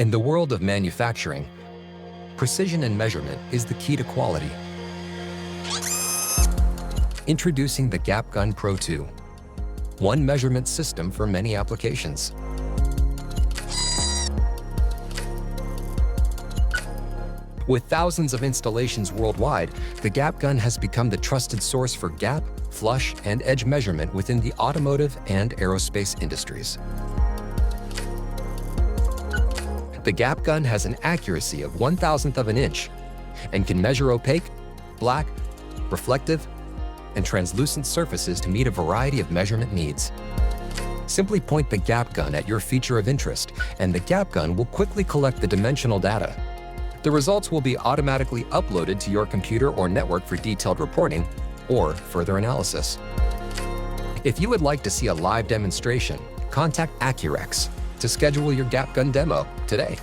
In the world of manufacturing, precision and measurement is the key to quality. Introducing the GapGun Pro2, one measurement system for many applications. With thousands of installations worldwide, the GapGun has become the trusted source for gap, flush, and edge measurement within the automotive and aerospace industries. The GapGun has an accuracy of 1/1000th of an inch and can measure opaque, black, reflective, and translucent surfaces to meet a variety of measurement needs. Simply point the GapGun at your feature of interest, and the GapGun will quickly collect the dimensional data. The results will be automatically uploaded to your computer or network for detailed reporting or further analysis. If you would like to see a live demonstration, contact Accurex to schedule your GapGun demo today.